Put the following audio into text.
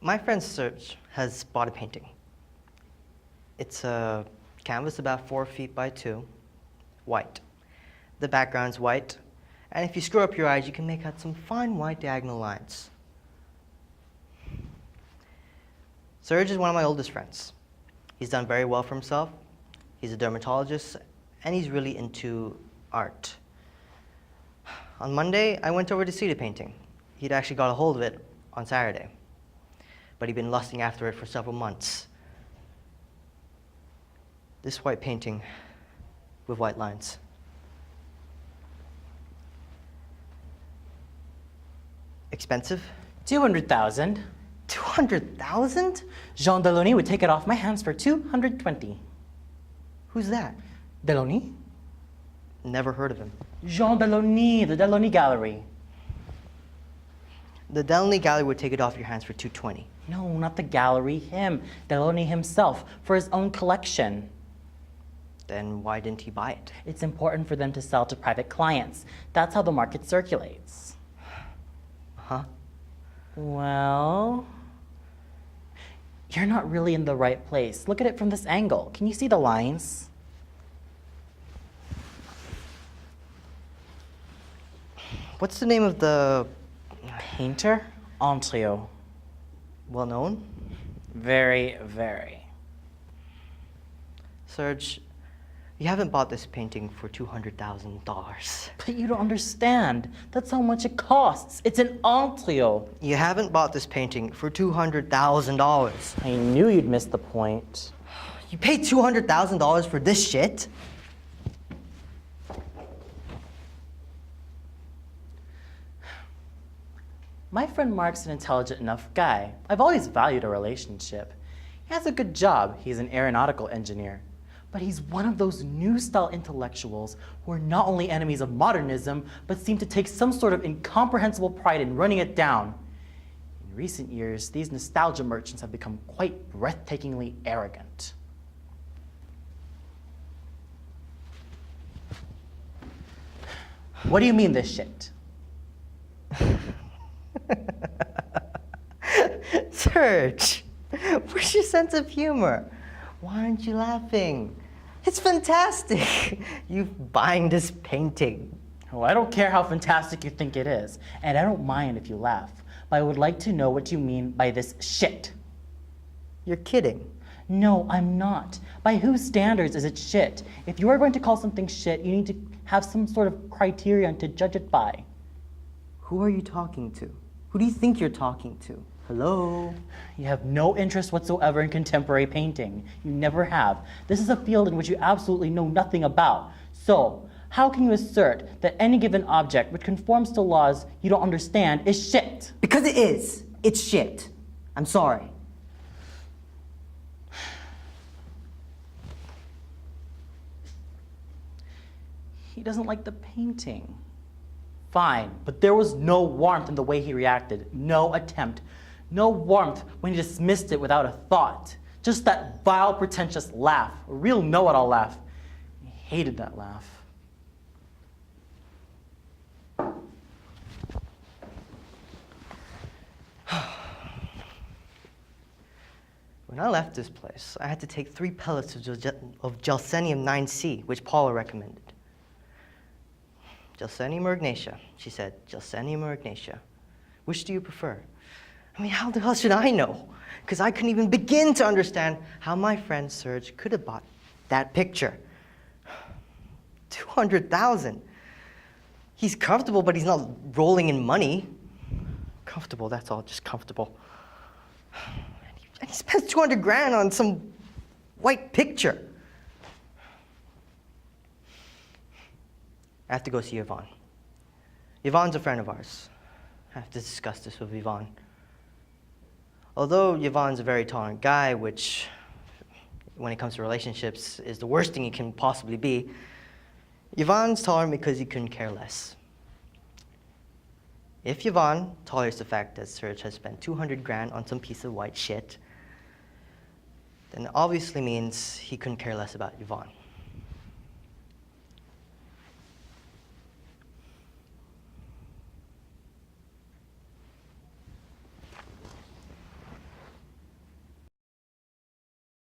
My friend Serge has bought a painting. It's a canvas about 4 feet by 2, white. The background's white, and if you screw up your eyes, you can make out some fine white diagonal lines. Serge is one of my oldest friends. He's done very well for himself. He's a dermatologist, and he's really into art. On Monday, I went over to see the painting. He'd actually got a hold of it on Saturday, but he'd been lusting after it for several months. This white painting with white lines. Expensive? 200,000. 200,000? Jean Delaunay would take it off my hands for 220. Who's that? Delaunay? Never heard of him. Jean Delaunay, the Delaunay Gallery. The Delaunay Gallery would take it off your hands for 220. No, not the gallery, him. Delaunay himself, for his own collection. Then why didn't he buy it? It's important for them to sell to private clients. That's how the market circulates. Huh? Well, you're not really in the right place. Look at it from this angle. Can you see the lines? What's the name of the Painter? Antoni. well known? Very, very. Serge, you haven't bought this painting for $200,000. But you don't understand. That's how much it costs. It's an Antoni. You haven't bought this painting for $200,000. I knew you'd miss the point. You paid $200,000 for this shit? My friend Marc's an intelligent enough guy. I've always valued a relationship. He has a good job. He's an aeronautical engineer. But he's one of those new-style intellectuals who are not only enemies of modernism, but seem to take some sort of incomprehensible pride in running it down. In recent years, these nostalgia merchants have become quite breathtakingly arrogant. What do you mean, this shit? Serge, where's your sense of humor? Why aren't you laughing? It's fantastic. You buying this painting. Oh, I don't care how fantastic you think it is, and I don't mind if you laugh, but I would like to know what you mean by this shit. You're kidding. No, I'm not. By whose standards is it shit? If you are going to call something shit, you need to have some sort of criterion to judge it by. Who are you talking to? Who do you think you're talking to? Hello? You have no interest whatsoever in contemporary painting. You never have. This is a field in which you absolutely know nothing about. So, how can you assert that any given object which conforms to laws you don't understand is shit? Because it is. It's shit. I'm sorry. He doesn't like the painting. Fine, but there was no warmth in the way he reacted. No attempt. No warmth when he dismissed it without a thought. Just that vile, pretentious laugh. A real know-it-all laugh. He hated that laugh. When I left this place, I had to take 3 pellets of Gelsenium 9C, which Paula recommended. Gelsenium or Ignatia? She said, Gelsenium or Ignatia? Which do you prefer? I mean, how the hell should I know? Because I couldn't even begin to understand how my friend Serge could have bought that picture. 200,000. He's comfortable, but he's not rolling in money. Comfortable, that's all, just comfortable. And he spends 200 grand on some white picture. I have to go see Yvonne. Yvonne's a friend of ours. I have to discuss this with Yvonne. Although Yvonne's a very tolerant guy, which, when it comes to relationships, is the worst thing he can possibly be, Yvonne's tolerant because he couldn't care less. If Yvonne tolerates the fact that Serge has spent 200 grand on some piece of white shit, then it obviously means he couldn't care less about Yvonne.